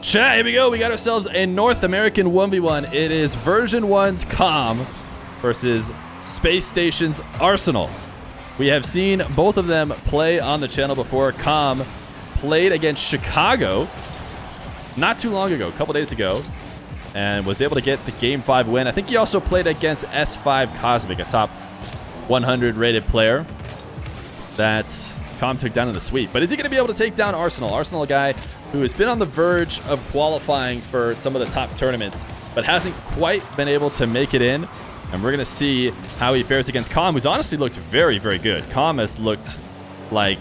Chat, here we go. We got ourselves a North American 1v1. It is version 1's Comm versus Space Station's Arsenal. We have seen both of them play on the channel before. Comm played against Chicago not too long ago, a couple days ago, and was able to get the Game 5 win. I think he also played against S5 Cosmic, a top 100 rated player that Comm took down in the sweep. But is he going to be able to take down Arsenal? Arsenal, a guy who has been on the verge of qualifying for some of the top tournaments, but hasn't quite been able to make it in. And we're going to see how he fares against Comm, who's honestly looked very, very good. Comm has looked like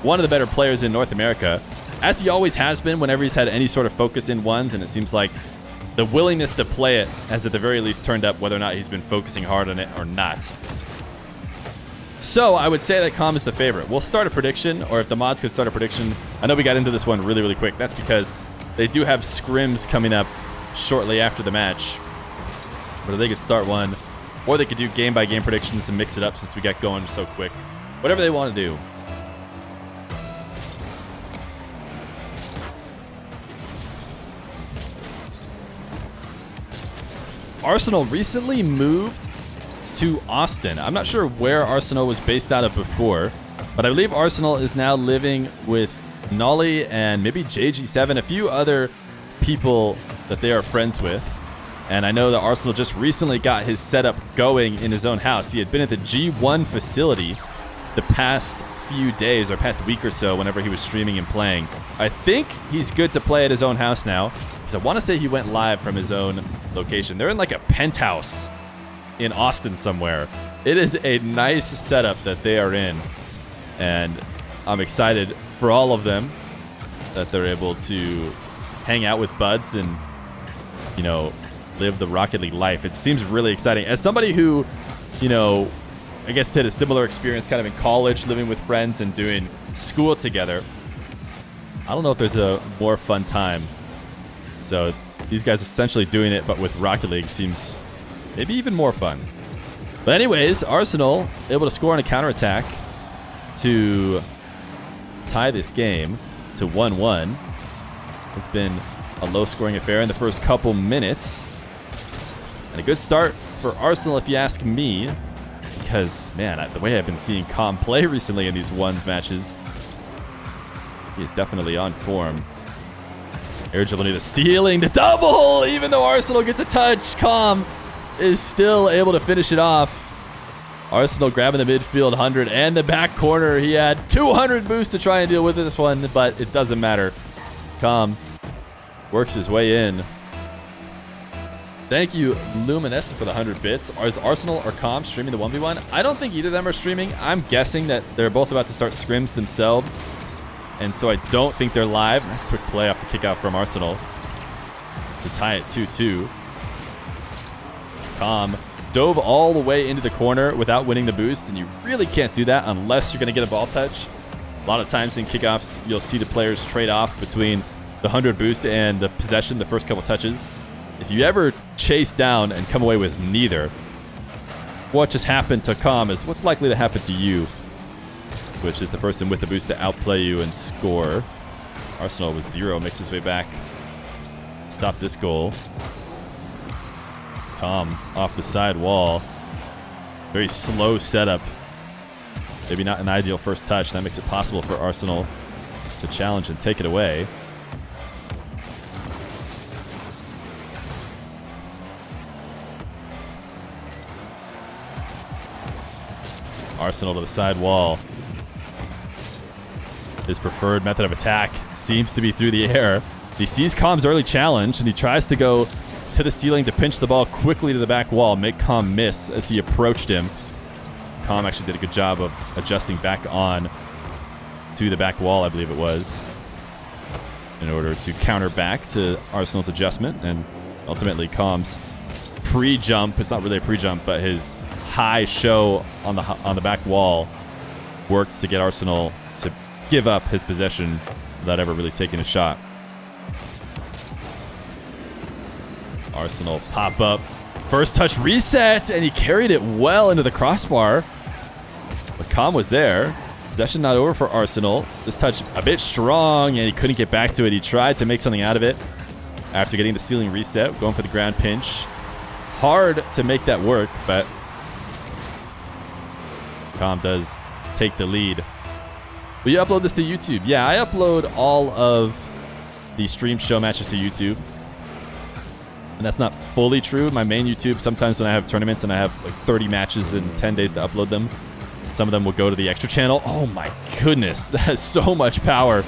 one of the better players in North America, as he always has been whenever he's had any sort of focus in ones, and it seems like the willingness to play it has at the very least turned up, whether or not he's been focusing hard on it or not. So I would say that Comm is the favorite. We'll start a prediction, or if the mods could start a prediction. I know we got into this one really, really quick. That's because they do have scrims coming up shortly after the match. But they could start one, or they could do game-by-game predictions and mix it up since we got going so quick. Whatever they want to do. Arsenal recently moved to Austin. I'm not sure where Arsenal was based out of before, but I believe Arsenal is now living with Nolly and maybe JG7, a few other people that they are friends with. And I know that Arsenal just recently got his setup going in his own house. He had been at the G1 facility the past few days or past week or so whenever he was streaming and playing. I think he's good to play at his own house now, because I want to say he went live from his own location. They're in like a penthouse in Austin somewhere. It is a nice setup that they are in, and I'm excited for all of them that they're able to hang out with buds and, you know, live the Rocket League life. It seems really exciting. As somebody who, you know, I guess had a similar experience kind of in college, living with friends and doing school together, I don't know if there's a more fun time. So these guys essentially doing it, but with Rocket League seems maybe even more fun. But anyways, Arsenal able to score on a counterattack to tie this game to 1-1. It's been a low-scoring affair in the first couple minutes. And a good start for Arsenal, if you ask me, because, man, the way I've been seeing Comm play recently in these ones matches, he is definitely on form. Air dribble near the ceiling, the double! Even though Arsenal gets a touch, Comm is still able to finish it off. Arsenal grabbing the midfield 100 and the back corner. He had 200 boosts to try and deal with this one, but it doesn't matter. Comm works his way in. Thank you, Luminescent, for the 100 bits. Is Arsenal or Comm streaming the 1v1? I don't think either of them are streaming. I'm guessing that they're both about to start scrims themselves, and so I don't think they're live. Nice quick play off the kickout from Arsenal to tie it 2-2. Comm dove all the way into the corner without winning the boost, and you really can't do that unless you're going to get a ball touch. A lot of times in kickoffs, you'll see the players trade off between the 100 boost and the possession the first couple touches. If you ever chase down and come away with neither, what just happened to Comm is what's likely to happen to you, which is the person with the boost to outplay you and score. Arsenal with 0 makes his way back. Stop this goal. Comm off the side wall. Very slow setup. Maybe not an ideal first touch. That makes it possible for Arsenal to challenge and take it away. Arsenal to the side wall. His preferred method of attack seems to be through the air. He sees Comm's early challenge, and he tries to go to the ceiling to pinch the ball quickly to the back wall, make Comm miss as he approached him. Comm actually did a good job of adjusting back on to the back wall, I believe it was, in order to counter back to Arsenal's adjustment, and ultimately Comm's pre-jump, it's not really a pre-jump, but his high show on the back wall worked to get Arsenal to give up his possession without ever really taking a shot. Arsenal pop up. First touch reset, and he carried it well into the crossbar. But Comm was there. Possession not over for Arsenal. This touch a bit strong, and he couldn't get back to it. He tried to make something out of it. after getting the ceiling reset, going for the ground pinch. Hard to make that work, but Comm does take the lead. Will you upload this to YouTube? Yeah, I upload all of the stream show matches to YouTube. And that's not fully true. My main YouTube, sometimes when I have tournaments and I have like 30 matches in 10 days to upload them, some of them will go to the extra channel. Oh my goodness, that has so much power.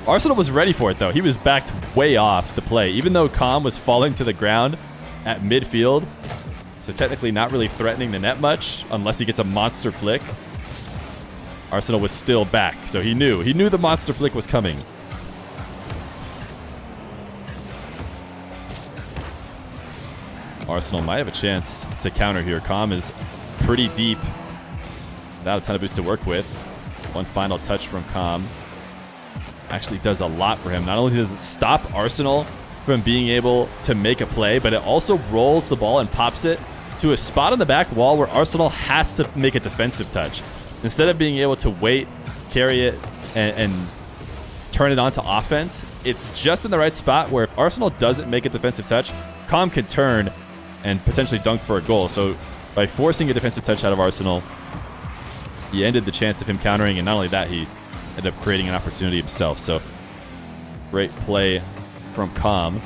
Arsenal was ready for it though. He was backed way off the play, even though Comm was falling to the ground at midfield. So technically not really threatening the net much unless he gets a monster flick. Arsenal was still back, so he knew the monster flick was coming. Arsenal might have a chance to counter here. Comm is pretty deep without a ton of boost to work with. One final touch from Comm actually does a lot for him. Not only does it stop Arsenal from being able to make a play, but it also rolls the ball and pops it to a spot on the back wall where Arsenal has to make a defensive touch. Instead of being able to wait, carry it, and turn it onto offense, it's just in the right spot where if Arsenal doesn't make a defensive touch, Comm can turn and potentially dunk for a goal. So by forcing a defensive touch out of Arsenal, he ended the chance of him countering, and not only that, he ended up creating an opportunity himself. So great play from Comm,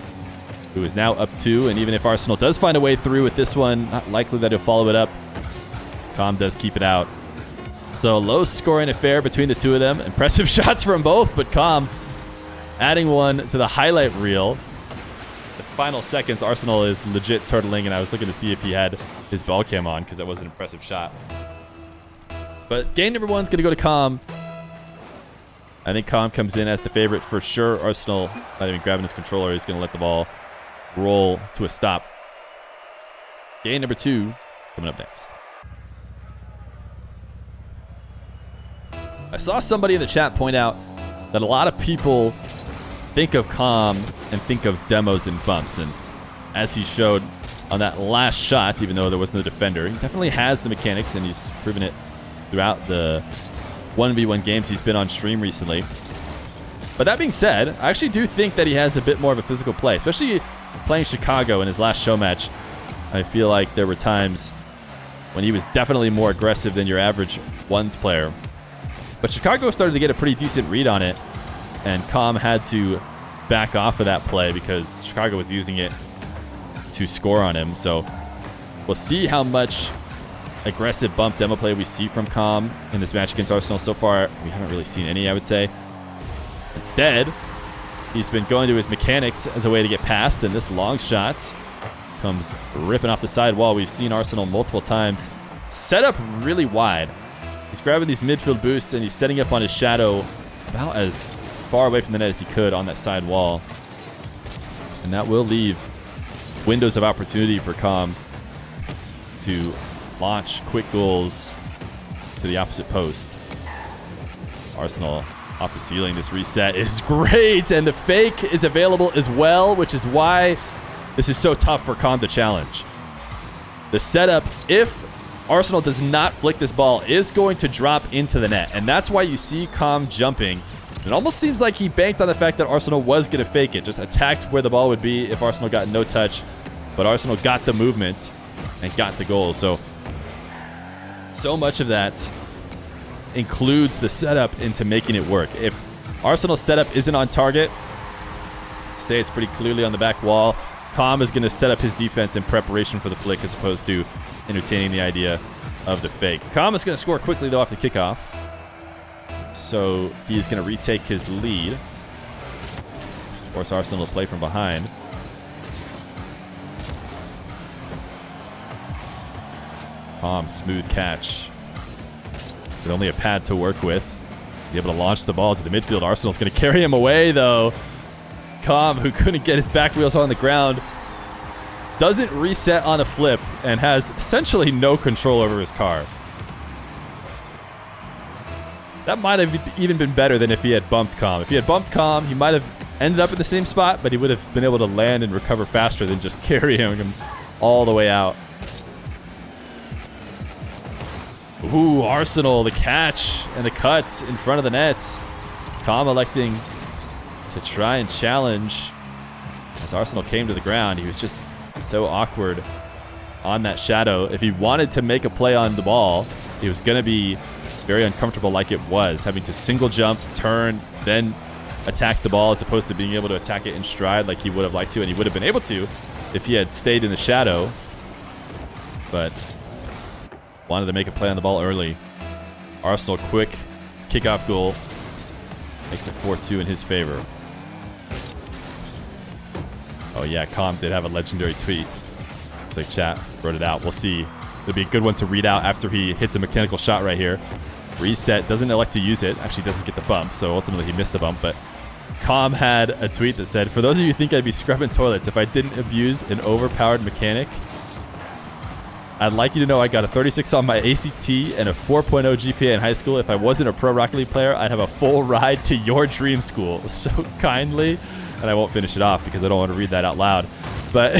who is now up 2, and even if Arsenal does find a way through with this one, not likely that he'll follow it up. Comm does keep it out. So low scoring affair between the two of them. Impressive shots from both, but Comm adding one to the highlight reel. The final seconds, Arsenal is legit turtling, and I was looking to see if he had his ball cam on because that was an impressive shot. But game number 1 is going to go to Comm. I think Comm comes in as the favorite for sure. Arsenal not even grabbing his controller. He's going to let the ball roll to a stop. Game number 2 coming up next. I saw somebody in the chat point out that a lot of people think of Comm and think of demos and bumps. And as he showed on that last shot, even though there was no defender, he definitely has the mechanics, and he's proven it throughout the 1v1 games he's been on stream recently. But that being said, I actually do think that he has a bit more of a physical play, especially playing Chicago in his last show match. I feel like there were times when he was definitely more aggressive than your average ones player. But Chicago started to get a pretty decent read on it, and Comm had to back off of that play because Chicago was using it to score on him. So we'll see how much aggressive bump demo play we see from Comm in this match against Arsenal. So far, we haven't really seen any, I would say. Instead, he's been going to his mechanics as a way to get past, and this long shot comes ripping off the side wall. We've seen Arsenal multiple times set up really wide. He's grabbing these midfield boosts, and he's setting up on his shadow about as far away from the net as he could on that side wall. And that will leave windows of opportunity for Comm to launch quick goals to the opposite post. Arsenal off the ceiling. This reset is great, and the fake is available as well, which is why this is so tough for Comm to challenge. The setup, if Arsenal does not flick this ball, is going to drop into the net, and that's why you see Comm jumping. It almost seems like he banked on the fact that Arsenal was going to fake it, just attacked where the ball would be if Arsenal got no touch, but Arsenal got the movement and got the goal. So much of that includes the setup into making it work. If Arsenal's setup isn't on target, say it's pretty clearly on the back wall, Comm is going to set up his defense in preparation for the flick as opposed to entertaining the idea of the fake. Comm is going to score quickly, though, off the kickoff. So he's going to retake his lead. Force Arsenal to play from behind. Comm, smooth catch. With only a pad to work with. He's able to launch the ball to the midfield. Arsenal's going to carry him away, though. Comm, who couldn't get his back wheels on the ground, doesn't reset on a flip and has essentially no control over his car. That might have even been better than if he had bumped Comm. If he had bumped Comm, he might have ended up in the same spot, but he would have been able to land and recover faster than just carrying him all the way out. Ooh, Arsenal, the catch and the cuts in front of the net. Comm electing to try and challenge. As Arsenal came to the ground, he was just so awkward on that shadow. If he wanted to make a play on the ball, he was going to be very uncomfortable like it was, having to single jump, turn, then attack the ball as opposed to being able to attack it in stride like he would have liked to, and he would have been able to if he had stayed in the shadow. But wanted to make a play on the ball early. Arsenal quick kickoff goal makes it 4-2 in his favor. Oh yeah, Comm did have a legendary tweet. Looks like chat wrote it out. We'll see. It'll be a good one to read out after he hits a mechanical shot right here. Reset, doesn't elect to use it. Actually doesn't get the bump, so ultimately he missed the bump. But Comm had a tweet that said, "For those of you who think I'd be scrubbing toilets if I didn't abuse an overpowered mechanic, I'd like you to know I got a 36 on my ACT and a 4.0 GPA in high school. If I wasn't a pro Rocket League player, I'd have a full ride to your dream school." So kindly, and I won't finish it off because I don't want to read that out loud. But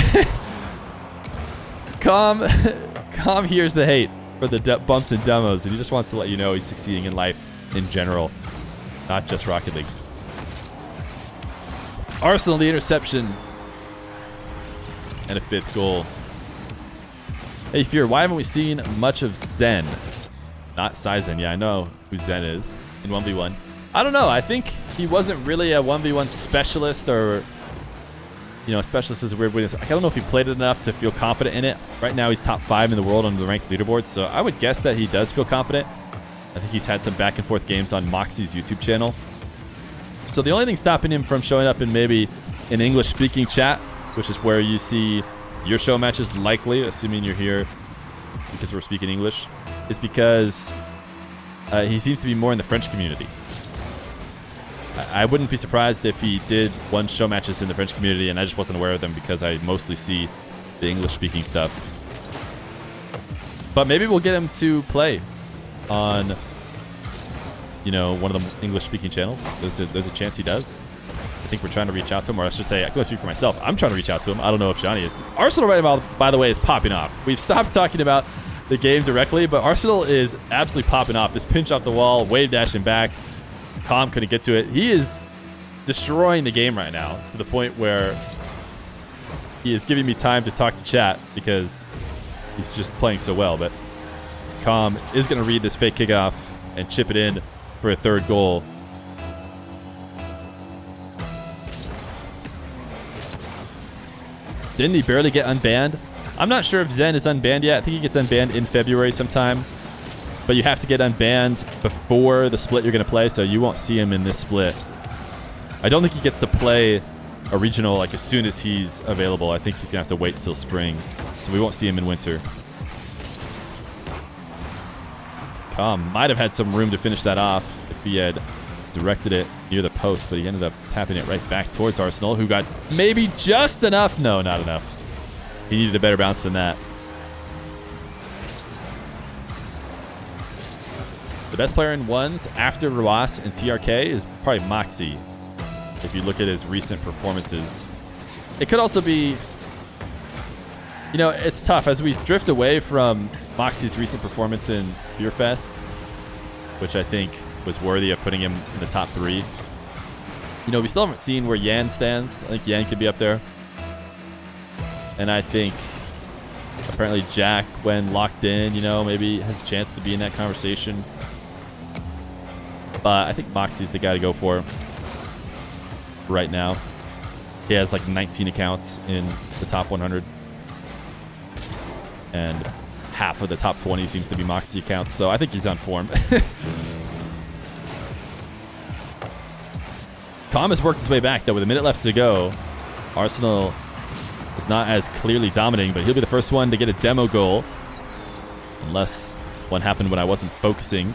Comm hears the hate for the bumps and demos, and he just wants to let you know he's succeeding in life in general, not just Rocket League. Arsenal, the interception, and a 5th goal. Hey, Feer, why haven't we seen much of Zen? Not Sizen. Yeah, I know who Zen is in 1v1. I don't know. I think he wasn't really a 1v1 specialist, or, you know, specialist is a weird way to say. I don't know if he played it enough to feel confident in it. Right now, he's top 5 in the world on the ranked leaderboard, so I would guess that he does feel confident. I think he's had some back and forth games on Moxie's YouTube channel. So the only thing stopping him from showing up in maybe an English-speaking chat, which is where you see your show matches likely, assuming you're here because we're speaking English, is because he seems to be more in the French community. I wouldn't be surprised if he did one show matches in the French community and I just wasn't aware of them because I mostly see the English-speaking stuff. But maybe we'll get him to play on, you know, one of the English-speaking channels. There's a chance he does. I think we're trying to reach out to him, or I should say, I can speak for myself. I'm trying to reach out to him. I don't know if Johnny is. Arsenal right now, by the way, is popping off. We've stopped talking about the game directly, but Arsenal is absolutely popping off. This pinch off the wall, wave dashing back. Comm couldn't get to it. He is destroying the game right now to the point where he is giving me time to talk to chat because he's just playing so well. But Comm is going to read this fake kickoff and chip it in for a 3rd goal. Didn't he barely get unbanned? I'm not sure if Zen is unbanned yet. I think he gets unbanned in February sometime. But you have to get unbanned before the split you're going to play, so you won't see him in this split. I don't think he gets to play a regional like as soon as he's available. I think he's going to have to wait till spring, so we won't see him in winter. Comm might have had some room to finish that off if he had directed it near the post, but he ended up tapping it right back towards Arsenal, who got maybe just enough. No, not enough. He needed a better bounce than that. The best player in ones after Ruas and TRK is probably Moxie, if you look at his recent performances. It could also be, you know, it's tough as we drift away from Moxie's recent performance in Fear Fest, which I think was worthy of putting him in the top 3. You know, we still haven't seen where Yan stands. I think Yan could be up there. And I think apparently Jack, when locked in, you know, maybe has a chance to be in that conversation. But I think Moxie's the guy to go for right now. He has like 19 accounts in the top 100. And half of the top 20 seems to be Moxie accounts. So I think he's on form. Comm has worked his way back, though, with a minute left to go. Arsenal is not as clearly dominating, but he'll be the first one to get a demo goal. Unless one happened when I wasn't focusing.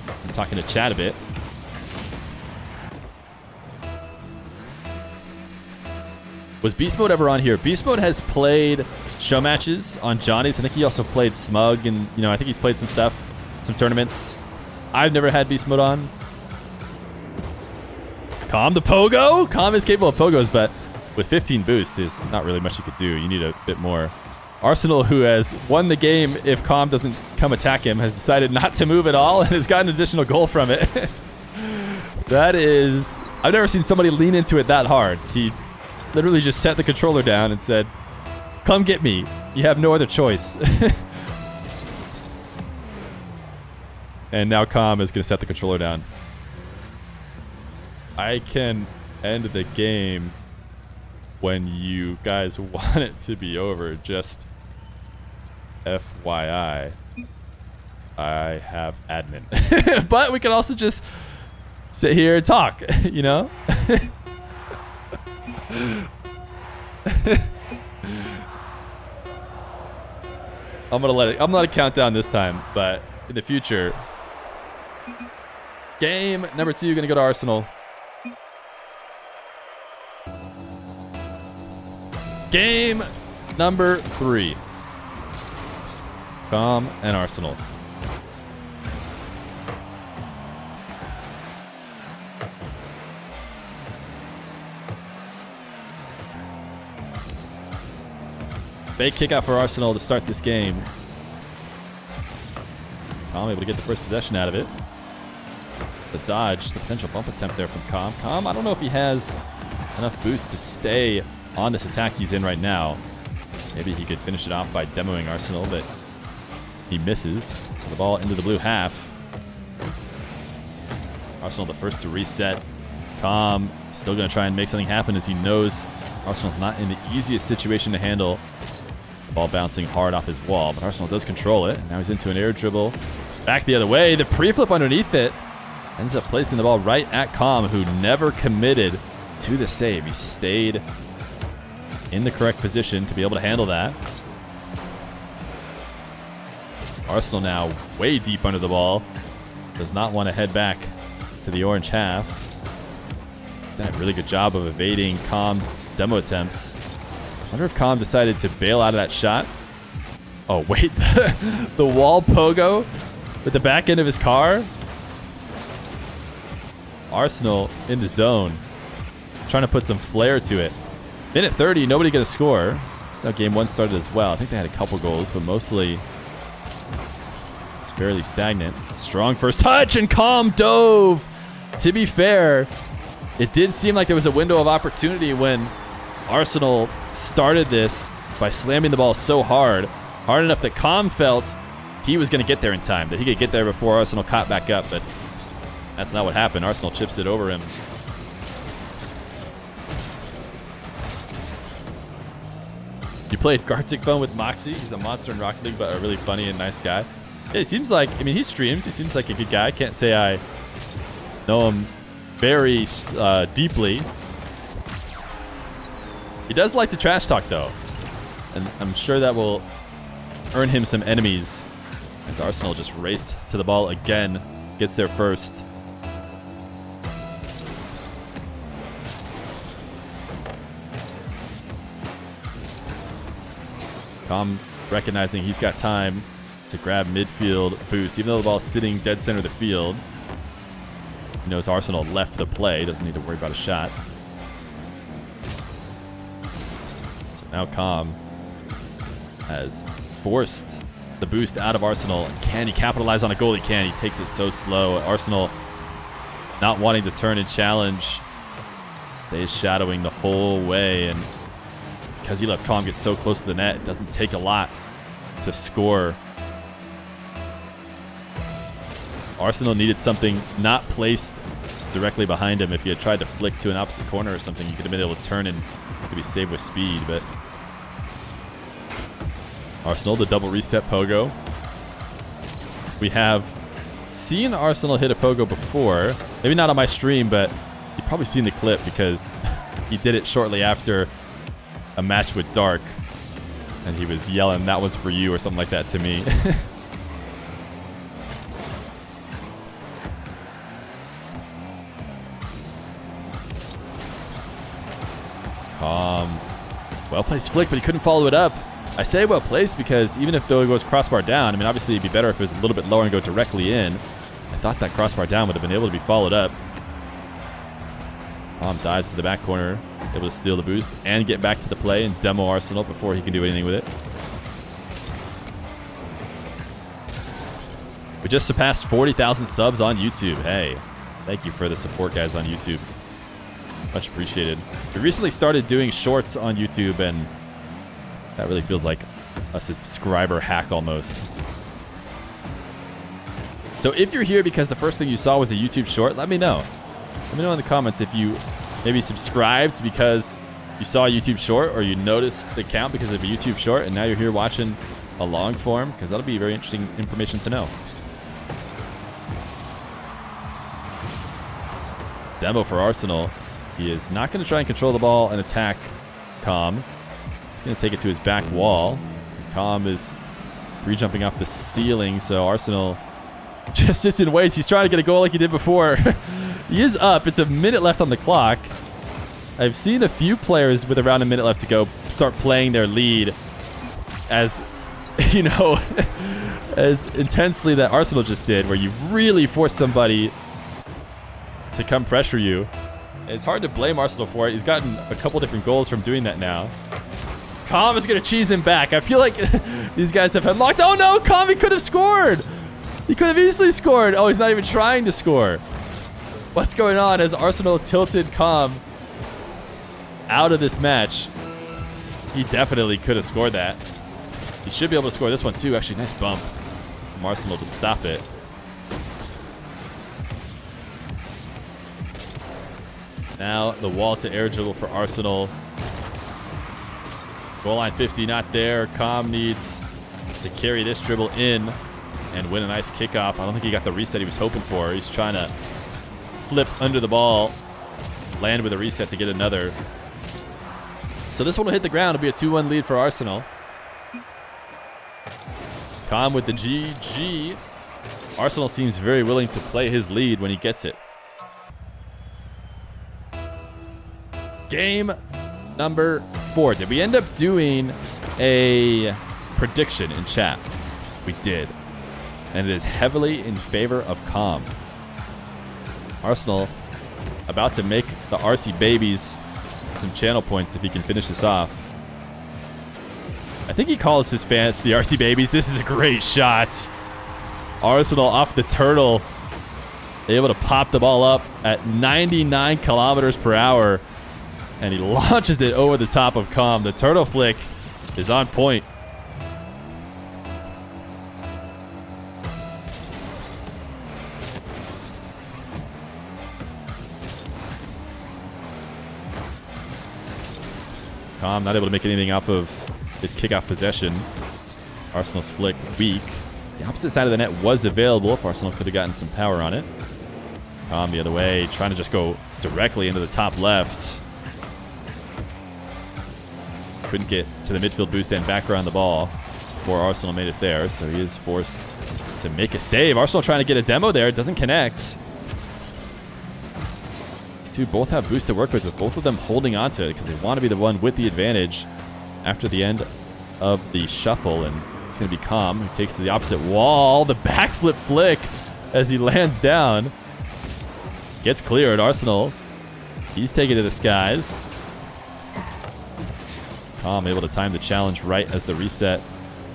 I'm talking to chat a bit. Was Beast Mode ever on here? Beast Mode has played show matches on Johnny's. I think he also played Smug, and, you know, I think he's played some stuff, some tournaments. I've never had Beast Mode on. Comm the pogo? Comm is capable of pogos, but with 15 boost, there's not really much you could do. You need a bit more. Arsenal, who has won the game if Comm doesn't come attack him, has decided not to move at all and has gotten an additional goal from it. That is... I've never seen somebody lean into it that hard. He literally just set the controller down and said, come get me. You have no other choice. And now Comm is going to set the controller down. I can end the game when you guys want it to be over. Just FYI. I have admin. But we can also just sit here and talk, you know? I'm gonna let it count down this time, but in the future, game number 2 gonna go to Arsenal. Game number 3, Comm and Arsenal. Fake kick out for Arsenal to start this game. Comm able to get the first possession out of it. The dodge, the potential bump attempt there from Comm. Comm, I don't know if he has enough boost to stay on this attack he's in right now. Maybe he could finish it off by demoing Arsenal, but he misses. So the ball into the blue half. Arsenal the first to reset. Comm still going to try and make something happen as he knows Arsenal's not in the easiest situation to handle. Ball bouncing hard off his wall, but Arsenal does control it. Now he's into an air dribble. Back the other way. The pre-flip underneath it ends up placing the ball right at Comm, who never committed to the save. He stayed in the correct position to be able to handle that. Arsenal now way deep under the ball. Does not want to head back to the orange half. He's done a really good job of evading Comm's demo attempts. I wonder if Comm decided to bail out of that shot. Oh, wait. The wall pogo with the back end of his car. Arsenal in the zone. Trying to put some flair to it. Minute 30, nobody going to score. That's how game 1 started as well. I think they had a couple goals, but mostly it's fairly stagnant. Strong first touch, and Comm dove. To be fair, it did seem like there was a window of opportunity when Arsenal started this by slamming the ball so hard enough that Comm felt he was going to get there in time, that he could get there before Arsenal caught back up, but that's not what happened. Arsenal chips it over him. You played Gartic Phone with Moxie. He's a monster in Rocket League, but a really funny and nice guy. Yeah, he seems like, I mean, he streams. He seems like a good guy. I can't say I know him very deeply. He does like to trash talk, though. And I'm sure that will earn him some enemies as Arsenal just race to the ball again. Gets there first. Comm recognizing he's got time to grab midfield boost. Even though the ball's sitting dead center of the field, he knows Arsenal left the play. Doesn't need to worry about a shot. Now Comm has forced the boost out of Arsenal. Can he capitalize on a goal? He can. He takes it so slow. Arsenal not wanting to turn and challenge. Stays shadowing the whole way. And because he left Comm get so close to the net, it doesn't take a lot to score. Arsenal needed something not placed directly behind him. If he had tried to flick to an opposite corner or something, he could have been able to turn and maybe save with speed, but Arsenal, the double reset pogo. We have seen Arsenal hit a pogo before. Maybe not on my stream, but you've probably seen the clip because he did it shortly after a match with Dark. And he was yelling, "That one's for you," or something like that to me. Well-placed flick, but he couldn't follow it up. I say well-placed because even if though it goes crossbar down, I mean, obviously it'd be better if it was a little bit lower and go directly in. I thought that crossbar down would have been able to be followed up. Comm dives to the back corner, able to steal the boost and get back to the play and demo Arsenal before he can do anything with it. We just surpassed 40,000 subs on YouTube. Hey, thank you for the support, guys, on YouTube. Much appreciated. We recently started doing shorts on YouTube, and that really feels like a subscriber hack almost. So if you're here because the first thing you saw was a YouTube short, let me know. Let me know in the comments if you maybe subscribed because you saw a YouTube short, or you noticed the count because of a YouTube short, and now you're here watching a long form, because that'll be very interesting information to know. Demo for Arsenal. He is not going to try and control the ball and attack Comm. He's going to take it to his back wall. Comm is re-jumping off the ceiling, so Arsenal just sits and waits. He's trying to get a goal like he did before. He is up. It's a minute left on the clock. I've seen a few players with around a minute left to go start playing their lead as, you know, as intensely that Arsenal just did, where you really force somebody to come pressure you. It's hard to blame Arsenal for it. He's gotten a couple different goals from doing that now. Comm is going to cheese him back. I feel like these guys have unlocked. Oh no, Comm, he could have scored. He could have easily scored. Oh, he's not even trying to score. What's going on as Arsenal tilted Comm out of this match? He definitely could have scored that. He should be able to score this one too. Actually, nice bump from Arsenal to stop it. Now the wall to air dribble for Arsenal. Goal line 50 not there. Comm needs to carry this dribble in and win a nice kickoff. I don't think he got the reset he was hoping for. He's trying to flip under the ball, land with a reset to get another. So this one will hit the ground. It'll be a 2-1 lead for Arsenal. Comm with the GG. Arsenal seems very willing to play his lead when he gets it. Game number 4. Did we end up doing a prediction in chat? We did. And it is heavily in favor of Comm. Arsenal about to make the RC babies some channel points if he can finish this off. I think he calls his fans the RC babies. This is a great shot. Arsenal off the turtle, able to pop the ball up at 99 kilometers per hour. And he launches it over the top of Comm. The turtle flick is on point. Comm not able to make anything off of his kickoff possession. Arsenal's flick weak. The opposite side of the net was available if Arsenal could have gotten some power on it. Comm the other way, trying to just go directly into the top left. Couldn't get to the midfield boost and back around the ball before Arsenal made it there, so he is forced to make a save. Arsenal trying to get a demo there. It doesn't connect. These two both have boost to work with both of them holding on to it because they want to be the one with the advantage after the end of the shuffle. And it's going to be Comm who takes to the opposite wall. The backflip flick as he lands down. Gets cleared. Arsenal, he's taken to the skies. Comm able to time the challenge right as the reset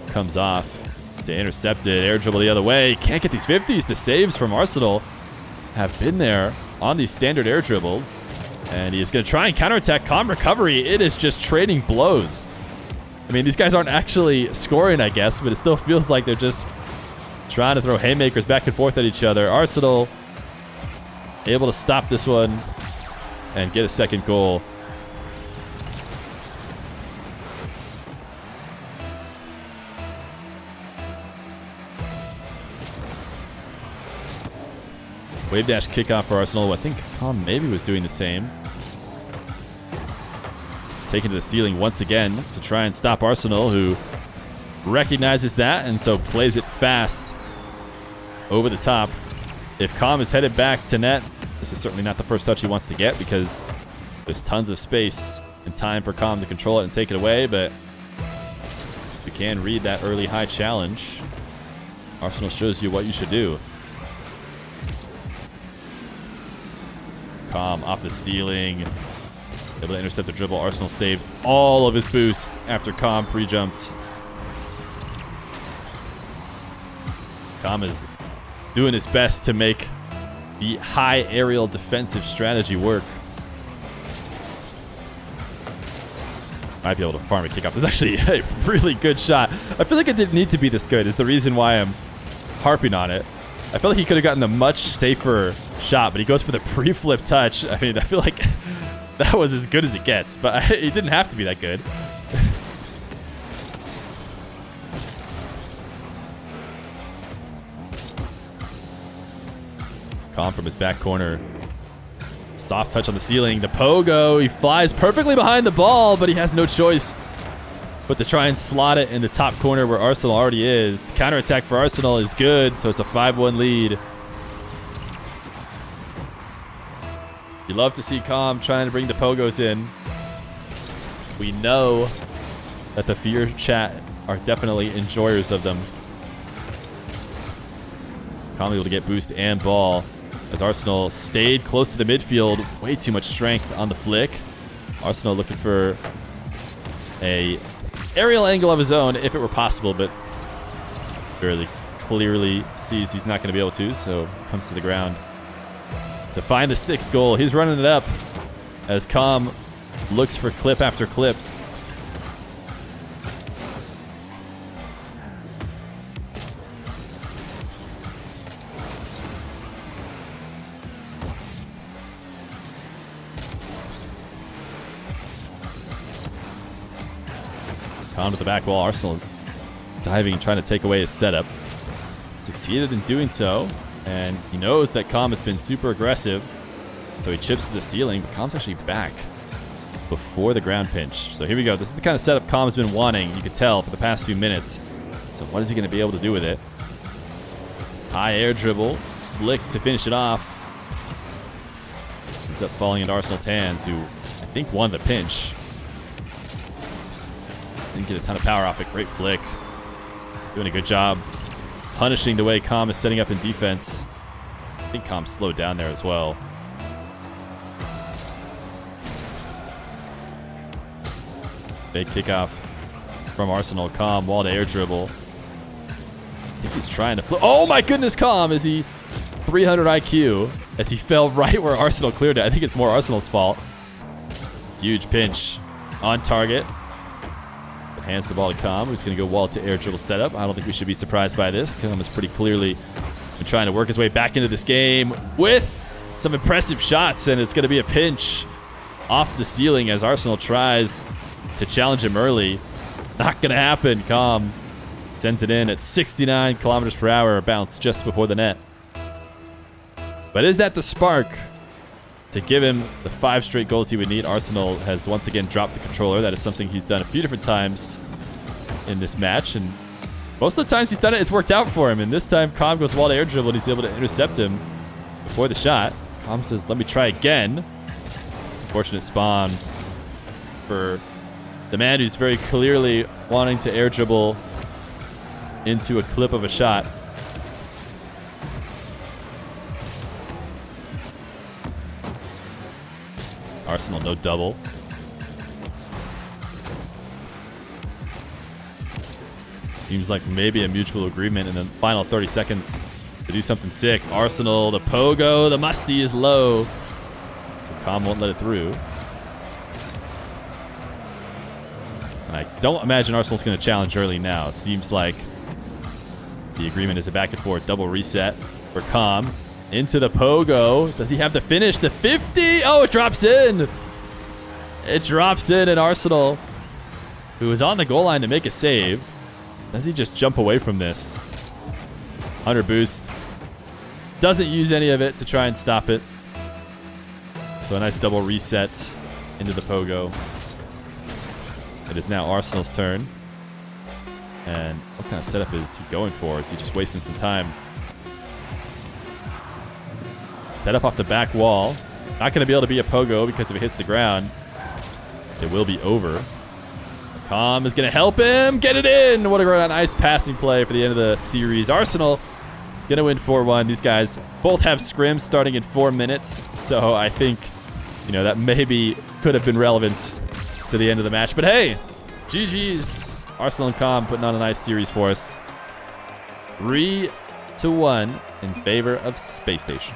comes off to intercept it. Air dribble the other way. Can't get these 50s. The saves from Arsenal have been there on these standard air dribbles. And he is going to try and counterattack. Comm recovery. It is just trading blows. I mean, these guys aren't actually scoring, I guess, but it still feels like they're just trying to throw haymakers back and forth at each other. Arsenal able to stop this one and get a second goal. Wave dash kickoff for Arsenal. I think Comm maybe was doing the same. It's taken to the ceiling once again to try and stop Arsenal, who recognizes that and so plays it fast over the top. If Comm is headed back to net, this is certainly not the first touch he wants to get because there's tons of space and time for Comm to control it and take it away, but we can read that early high challenge. Arsenal shows you what you should do. Comm off the ceiling, able to intercept the dribble. Arsenal saved all of his boost after Comm pre-jumped. Comm is doing his best to make the high aerial defensive strategy work. Might be able to farm a kickoff. This is actually a really good shot. I feel like it didn't need to be this good is the reason why I'm harping on it. I feel like he could have gotten a much safer shot, but he goes for the pre-flip touch. I mean, I feel like that was as good as it gets, but it didn't have to be that good. Comm from his back corner. Soft touch on the ceiling. The pogo. He flies perfectly behind the ball, but he has no choice but to try and slot it in the top corner where Arsenal already is. Counterattack for Arsenal is good, so it's a 5-1 lead. You love to see Comm trying to bring the pogos in. We know that the Feer chat are definitely enjoyers of them. Comm able to get boost and ball as Arsenal stayed close to the midfield. Way too much strength on the flick. Arsenal looking for a aerial angle of his own if it were possible, but fairly clearly sees he's not going to be able to, so comes to the ground to find the 6th goal. He's running it up as Comm looks for clip after clip. Comm to the back wall. Arsenal diving and trying to take away his setup. Succeeded in doing so, and he knows that Comm has been super aggressive, so he chips to the ceiling, but Comm's actually back before the ground pinch. So here we go. This is the kind of setup Comm has been wanting, you could tell, for the past few minutes. So what is he going to be able to do with it? High air dribble, flick to finish it off. Ends up falling into Arsenal's hands, who I think won the pinch. Didn't get a ton of power off it. Great flick. Doing a good job punishing the way Comm is setting up in defense. I think Comm slowed down there as well. Big kickoff from Arsenal. Comm, wall to air dribble. I think he's trying to flip. Oh my goodness, Comm, is he 300 IQ as he fell right where Arsenal cleared it. I think it's more Arsenal's fault. Huge pinch on target. Hands the ball to Comm, who's going to go wall to air dribble setup. I don't think we should be surprised by this. Comm is pretty clearly been trying to work his way back into this game with some impressive shots, and it's going to be a pinch off the ceiling as Arsenal tries to challenge him early. Not going to happen. Comm sends it in at 69 kilometers per hour, bounce just before the net. But is that the spark to give him the 5 straight goals he would need? Arsenal has once again dropped the controller. That is something he's done a few different times in this match, and most of the times he's done it, it's worked out for him. And this time, Comm goes wall to air dribble, and he's able to intercept him before the shot. Comm says, let me try again. Unfortunate spawn for the man who's very clearly wanting to air dribble into a clip of a shot. Arsenal, no double. Seems like maybe a mutual agreement in the final 30 seconds to do something sick. Arsenal, the pogo, the musty is low. So Comm won't let it through. And I don't imagine Arsenal's going to challenge early now. Seems like the agreement is a back and forth double reset for Comm. Into the pogo. Does he have the finish? The 50. Oh, it drops in. It drops in, and Arsenal, who is on the goal line to make a save, does he just jump away from this? 100 boost. Doesn't use any of it to try and stop it. So a nice double reset into the pogo. It is now Arsenal's turn. And what kind of setup is he going for? Is he just wasting some time? Set up off the back wall. Not going to be able to be a pogo because if it hits the ground, it will be over. Comm is going to help him get it in. What a nice passing play for the end of the series. Arsenal going to win 4-1. These guys both have scrims starting in 4 minutes. So I think, that maybe could have been relevant to the end of the match. But hey, GG's. Arsenal and Comm putting on a nice series for us. 3-1 in favor of Space Station.